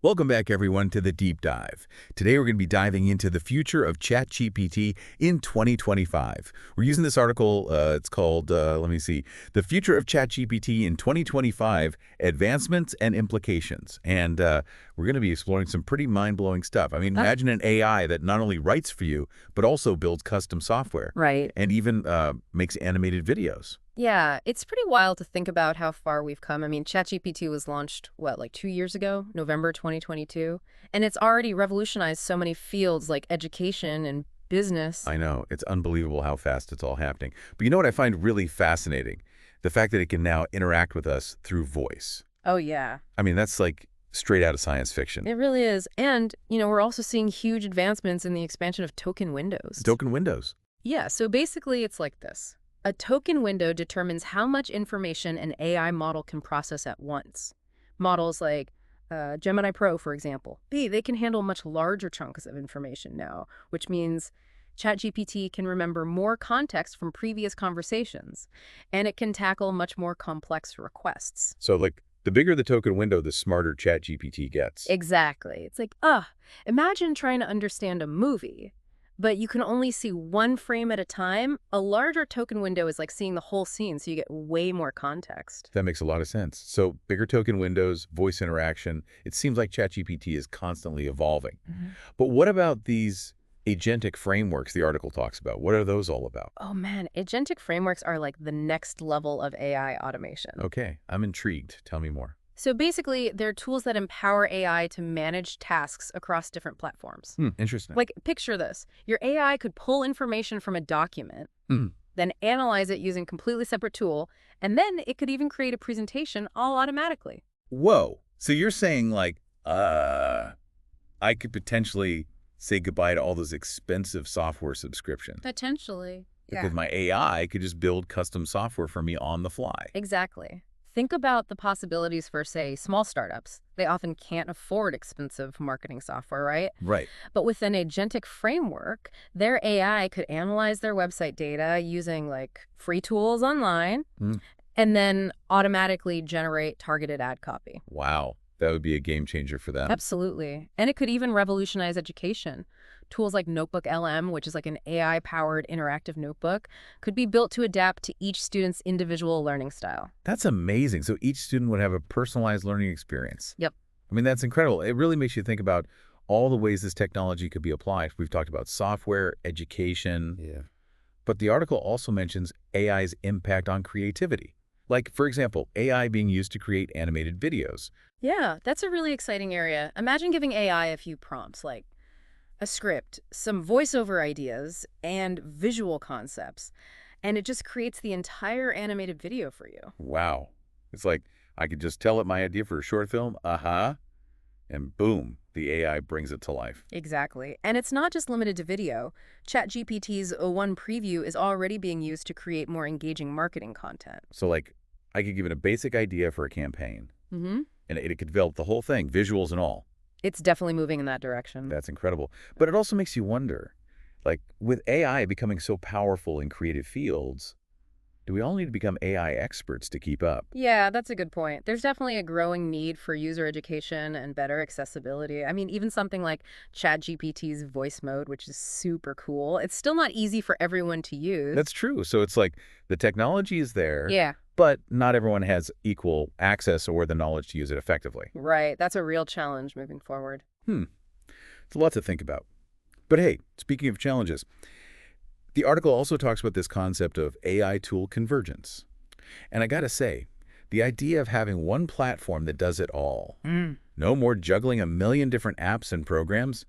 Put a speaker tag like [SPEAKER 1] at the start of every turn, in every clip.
[SPEAKER 1] Welcome back, everyone, to the Deep Dive. Today, we're going to be diving into the future of ChatGPT in 2025. We're using this article, it's called, let me see, The Future of ChatGPT in 2025, Advancements and Implications. And we're going to be exploring some pretty mind-blowing stuff. I mean, imagine an AI that not only writes for you, but also builds custom software.
[SPEAKER 2] Right.
[SPEAKER 1] And even makes animated videos.
[SPEAKER 2] Yeah, it's pretty wild to think about how far we've come. I mean, ChatGPT was launched, what, like 2 years ago, November 2022? And it's already revolutionized so many fields like education and business.
[SPEAKER 1] I know. It's unbelievable how fast it's all happening. But you know what I find really fascinating? The fact that it can now interact with us through voice.
[SPEAKER 2] Oh, yeah.
[SPEAKER 1] I mean, that's like straight out of science fiction.
[SPEAKER 2] It really is. And, we're also seeing huge advancements in the expansion of token windows.
[SPEAKER 1] Token windows.
[SPEAKER 2] Yeah, so basically it's like this. A token window determines how much information an AI model can process at once. Models like Gemini Pro, for example, they can handle much larger chunks of information now, which means ChatGPT can remember more context from previous conversations, and it can tackle much more complex requests.
[SPEAKER 1] So, like, the bigger the token window, the smarter ChatGPT gets.
[SPEAKER 2] Exactly. It's like, imagine trying to understand a movie, but you can only see one frame at a time. A larger token window is like seeing the whole scene, so you get way more context.
[SPEAKER 1] That makes a lot of sense. So, bigger token windows, voice interaction, it seems like ChatGPT is constantly evolving. But what about these agentic frameworks the article talks about? What are those all about?
[SPEAKER 2] Oh man, agentic frameworks are like the next level of AI automation.
[SPEAKER 1] Okay, I'm intrigued. Tell me more.
[SPEAKER 2] So basically, they're tools that empower AI to manage tasks across different platforms.
[SPEAKER 1] Interesting.
[SPEAKER 2] Like, picture this. Your AI could pull information from a document, then analyze it using a completely separate tool, and then it could even create a presentation all automatically.
[SPEAKER 1] Whoa. So you're saying, like, I could potentially say goodbye to all those expensive software subscriptions.
[SPEAKER 2] Potentially.
[SPEAKER 1] Because my AI could just build custom software for me on the fly.
[SPEAKER 2] Exactly. Think about the possibilities for, say, small startups. They often can't afford expensive marketing software, right?
[SPEAKER 1] Right.
[SPEAKER 2] But with an agentic framework, their AI could analyze their website data using, like, free tools online, and then automatically generate targeted ad copy.
[SPEAKER 1] Wow. That would be a game changer for them.
[SPEAKER 2] Absolutely. And it could even revolutionize education. Tools like Notebook LM, which is like an AI-powered interactive notebook, could be built to adapt to each student's individual learning style.
[SPEAKER 1] That's amazing. So each student would have a personalized learning experience.
[SPEAKER 2] Yep.
[SPEAKER 1] I mean, that's incredible. It really makes you think about all the ways this technology could be applied. We've talked about software, education. Yeah. But the article also mentions AI's impact on creativity. Like, for example, AI being used to create animated videos.
[SPEAKER 2] Yeah, that's a really exciting area. Imagine giving AI a few prompts, like a script, some voiceover ideas, and visual concepts, and it just creates the entire animated video for you.
[SPEAKER 1] Wow. It's like I could just tell it my idea for a short film, and boom, the AI brings it to life.
[SPEAKER 2] Exactly. And it's not just limited to video. ChatGPT's O1 preview is already being used to create more engaging marketing content.
[SPEAKER 1] So, like, I could give it a basic idea for a campaign,
[SPEAKER 2] Mm-hmm.
[SPEAKER 1] and it could develop the whole thing, visuals and all.
[SPEAKER 2] It's definitely moving in that direction.
[SPEAKER 1] That's incredible. But it also makes you wonder, like, with AI becoming so powerful in creative fields, do we all need to become AI experts to keep up?
[SPEAKER 2] Yeah, that's a good point. There's definitely a growing need for user education and better accessibility. I mean, even something like ChatGPT's voice mode, which is super cool, it's still not easy for everyone to use.
[SPEAKER 1] That's true. So it's like the technology is there,
[SPEAKER 2] Yeah,
[SPEAKER 1] but not everyone has equal access or the knowledge to use it effectively.
[SPEAKER 2] right. That's a real challenge moving forward.
[SPEAKER 1] It's a lot to think about. But hey, speaking of challenges, the article also talks about this concept of AI tool convergence. And I gotta say, the idea of having one platform that does it all, no more juggling a million different apps and programs,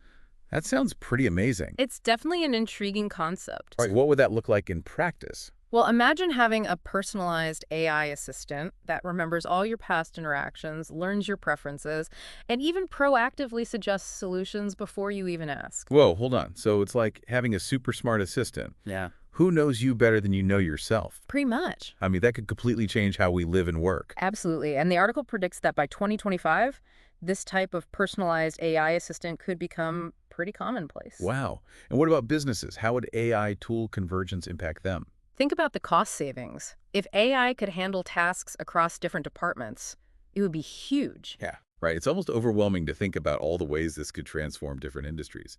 [SPEAKER 1] that sounds pretty amazing.
[SPEAKER 2] It's definitely an intriguing concept.
[SPEAKER 1] All right, what would that look like in practice?
[SPEAKER 2] Well, imagine having a personalized AI assistant that remembers all your past interactions, learns your preferences, and even proactively suggests solutions before you even ask.
[SPEAKER 1] Whoa, hold on. So it's like having a super smart assistant.
[SPEAKER 2] Yeah.
[SPEAKER 1] Who knows you better than you know yourself?
[SPEAKER 2] Pretty much.
[SPEAKER 1] I mean, that could completely change how we live and work.
[SPEAKER 2] Absolutely. And the article predicts that by 2025, this type of personalized AI assistant could become pretty commonplace.
[SPEAKER 1] Wow. And what about businesses? How would AI tool convergence impact them?
[SPEAKER 2] Think about the cost savings. If AI could handle tasks across different departments, it would be huge.
[SPEAKER 1] Yeah. right? It's almost overwhelming to think about all the ways this could transform different industries.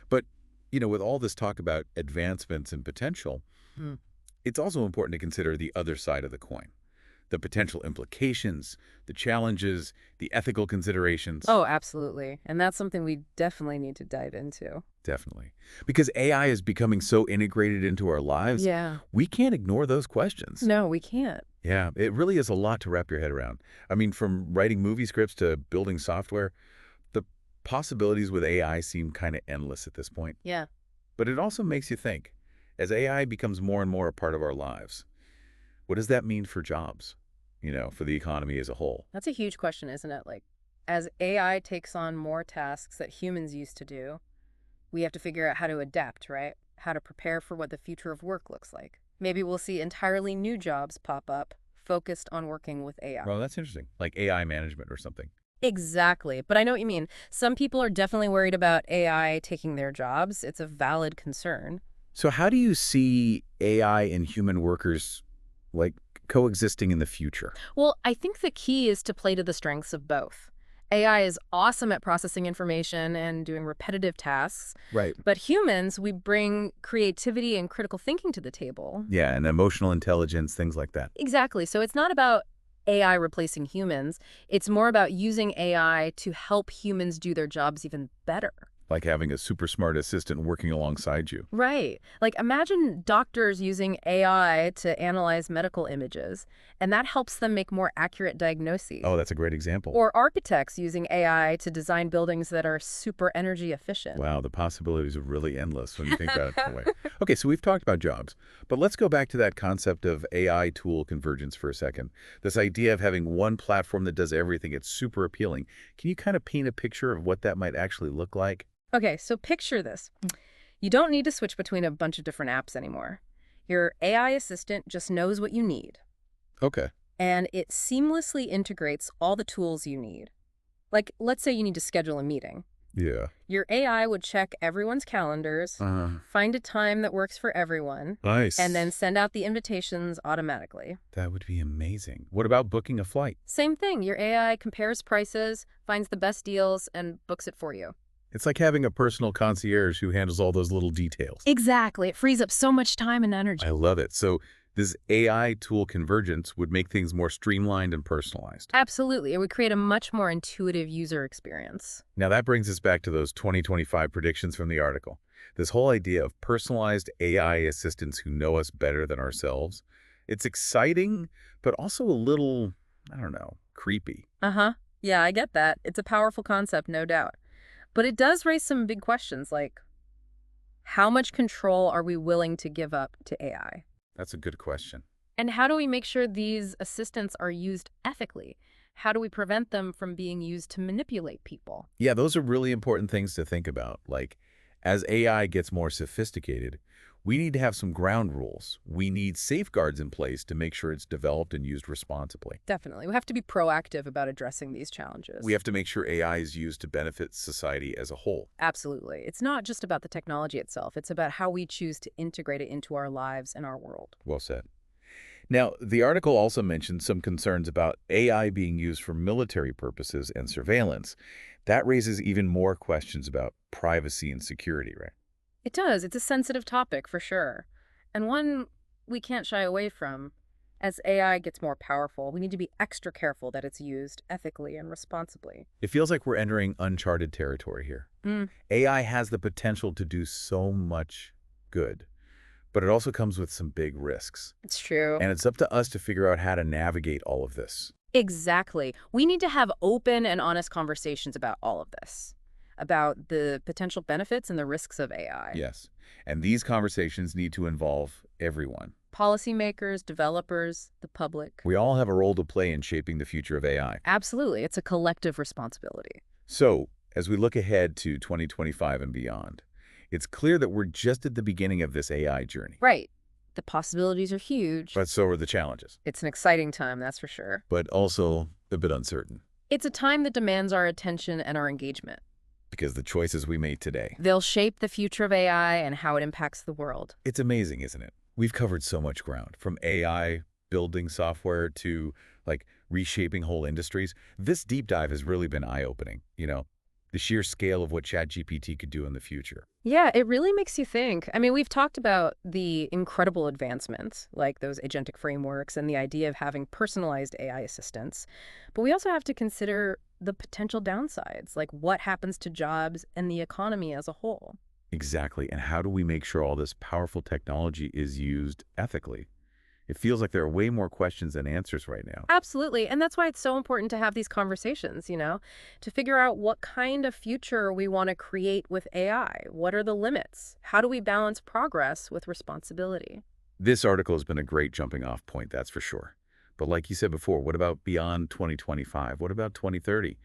[SPEAKER 1] But, with all this talk about advancements and potential,
[SPEAKER 2] Hmm.
[SPEAKER 1] it's also important to consider the other side of the coin, the potential implications, the challenges, the ethical considerations.
[SPEAKER 2] Oh, absolutely. And that's something we definitely need to dive into.
[SPEAKER 1] Definitely. Because AI is becoming so integrated into our lives,
[SPEAKER 2] Yeah.
[SPEAKER 1] we can't ignore those questions.
[SPEAKER 2] No, we can't.
[SPEAKER 1] Yeah, it really is a lot to wrap your head around. I mean, from writing movie scripts to building software, the possibilities with AI seem kind of endless at this point.
[SPEAKER 2] Yeah.
[SPEAKER 1] But it also makes you think, as AI becomes more and more a part of our lives, what does that mean for jobs? For the economy as a whole?
[SPEAKER 2] That's a huge question, isn't it? Like, as AI takes on more tasks that humans used to do, we have to figure out how to adapt, right? How to prepare for what the future of work looks like. Maybe we'll see entirely new jobs pop up focused on working with AI.
[SPEAKER 1] Well, that's interesting. Like AI management or something.
[SPEAKER 2] Exactly. But I know what you mean. Some people are definitely worried about AI taking their jobs. It's a valid concern.
[SPEAKER 1] So how do you see AI and human workers, like, coexisting in the future?
[SPEAKER 2] Well, I think the key is to play to the strengths of both. AI is awesome at processing information and doing repetitive tasks,
[SPEAKER 1] Right.
[SPEAKER 2] but humans, we bring creativity and critical thinking to the table.
[SPEAKER 1] Yeah, and emotional intelligence, things like that.
[SPEAKER 2] Exactly. So it's not about AI replacing humans. It's more about using AI to help humans do their jobs even better.
[SPEAKER 1] Like having a super smart assistant working alongside you.
[SPEAKER 2] Right. Like imagine doctors using AI to analyze medical images, and that helps them make more accurate diagnoses.
[SPEAKER 1] Oh, that's a great example.
[SPEAKER 2] Or architects using AI to design buildings that are super energy efficient.
[SPEAKER 1] Wow, the possibilities are really endless when you think about it that way. Okay, so we've talked about jobs, but let's go back to that concept of AI tool convergence for a second. This idea of having one platform that does everything, it's super appealing. Can you kind of paint a picture of what that might actually look like?
[SPEAKER 2] Okay, so picture this. You don't need to switch between a bunch of different apps anymore. Your AI assistant just knows what you need,
[SPEAKER 1] Okay.
[SPEAKER 2] and it seamlessly integrates all the tools you need. Like, let's say you need to schedule a meeting.
[SPEAKER 1] Yeah.
[SPEAKER 2] Your AI would check everyone's calendars, find a time that works for everyone,
[SPEAKER 1] Nice.
[SPEAKER 2] and then send out the invitations automatically.
[SPEAKER 1] That would be amazing. What about booking a flight?
[SPEAKER 2] Same thing, your AI compares prices, finds the best deals, and books it for you.
[SPEAKER 1] It's like having a personal concierge who handles all those little details.
[SPEAKER 2] Exactly. It frees up so much time and energy.
[SPEAKER 1] I love it. So this AI tool convergence would make things more streamlined and personalized.
[SPEAKER 2] Absolutely. It would create a much more intuitive user experience.
[SPEAKER 1] Now that brings us back to those 2025 predictions from the article. This whole idea of personalized AI assistants who know us better than ourselves. It's exciting, but also a little, I don't know, creepy.
[SPEAKER 2] Uh-huh. Yeah, I get that. It's a powerful concept, no doubt. But it does raise some big questions like, how much control are we willing to give up to AI?
[SPEAKER 1] That's a good question.
[SPEAKER 2] And how do we make sure these assistants are used ethically? How do we prevent them from being used to manipulate people?
[SPEAKER 1] Yeah, those are really important things to think about. Like, as AI gets more sophisticated, we need to have some ground rules. We need safeguards in place to make sure it's developed and used responsibly.
[SPEAKER 2] Definitely. We have to be proactive about addressing these challenges.
[SPEAKER 1] We have to make sure AI is used to benefit society as a whole.
[SPEAKER 2] Absolutely. It's not just about the technology itself. It's about how we choose to integrate it into our lives and our world.
[SPEAKER 1] Well said. Now, the article also mentioned some concerns about AI being used for military purposes and surveillance. That raises even more questions about privacy and security, right?
[SPEAKER 2] It does. It's a sensitive topic for sure. And one we can't shy away from. As AI gets more powerful, we need to be extra careful that it's used ethically and responsibly.
[SPEAKER 1] It feels like we're entering uncharted territory here.
[SPEAKER 2] Mm,
[SPEAKER 1] AI has the potential to do so much good, but it also comes with some big risks.
[SPEAKER 2] it's true.
[SPEAKER 1] And it's up to us to figure out how to navigate all of this.
[SPEAKER 2] Exactly. We need to have open and honest conversations about all of this, about the potential benefits and the risks of AI.
[SPEAKER 1] Yes. And these conversations need to involve everyone.
[SPEAKER 2] Policymakers, developers, the public.
[SPEAKER 1] We all have a role to play in shaping the future of AI.
[SPEAKER 2] Absolutely. It's a collective responsibility.
[SPEAKER 1] So, as we look ahead to 2025 and beyond, it's clear that we're just at the beginning of this AI journey.
[SPEAKER 2] Right. The possibilities are huge.
[SPEAKER 1] But so are the challenges,
[SPEAKER 2] It's an exciting time, that's for sure.
[SPEAKER 1] but also a bit uncertain,
[SPEAKER 2] It's a time that demands our attention and our engagement.
[SPEAKER 1] because the choices we made today.
[SPEAKER 2] They'll shape the future of AI and how it impacts the world.
[SPEAKER 1] It's amazing, isn't it? We've covered so much ground, from AI building software to, like, reshaping whole industries. This deep dive has really been eye-opening, the sheer scale of what ChatGPT could do in the future.
[SPEAKER 2] Yeah, it really makes you think. I mean, we've talked about the incredible advancements, like those agentic frameworks and the idea of having personalized AI assistants. But we also have to consider the potential downsides, like what happens to jobs and the economy as a whole.
[SPEAKER 1] Exactly. And how do we make sure all this powerful technology is used ethically? It feels like there are way more questions than answers right now.
[SPEAKER 2] Absolutely. And that's why it's so important to have these conversations, to figure out what kind of future we want to create with AI. What are the limits? How do we balance progress with responsibility?
[SPEAKER 1] This article has been a great jumping off point, that's for sure. But like you said before, what about beyond 2025? What about 2030?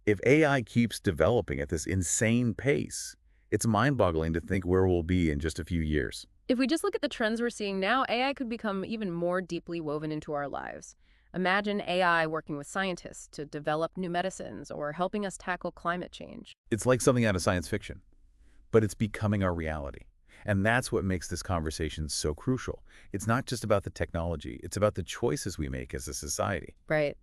[SPEAKER 1] If AI keeps developing at this insane pace, it's mind-boggling to think where we'll be in just a few years.
[SPEAKER 2] If we just look at the trends we're seeing now, AI could become even more deeply woven into our lives. Imagine AI working with scientists to develop new medicines or helping us tackle climate change.
[SPEAKER 1] It's like something out of science fiction, but it's becoming our reality. And that's what makes this conversation so crucial. It's not just about the technology, it's about the choices we make as a society.
[SPEAKER 2] Right.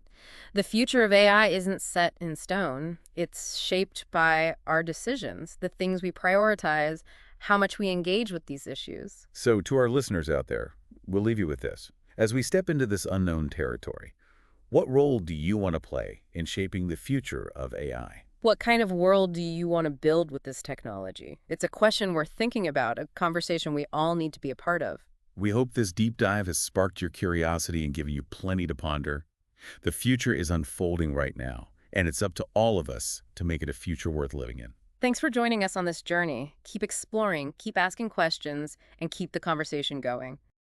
[SPEAKER 2] The future of AI isn't set in stone. It's shaped by our decisions, the things we prioritize, how much we engage with these issues.
[SPEAKER 1] So to our listeners out there, we'll leave you with this. As we step into this unknown territory, what role do you want to play in shaping the future of AI?
[SPEAKER 2] What kind of world do you want to build with this technology? It's a question we're thinking about, a conversation we all need to be a part of.
[SPEAKER 1] We hope this deep dive has sparked your curiosity and given you plenty to ponder. The future is unfolding right now, and it's up to all of us to make it a future worth living in.
[SPEAKER 2] Thanks for joining us on this journey. Keep exploring, keep asking questions, and keep the conversation going.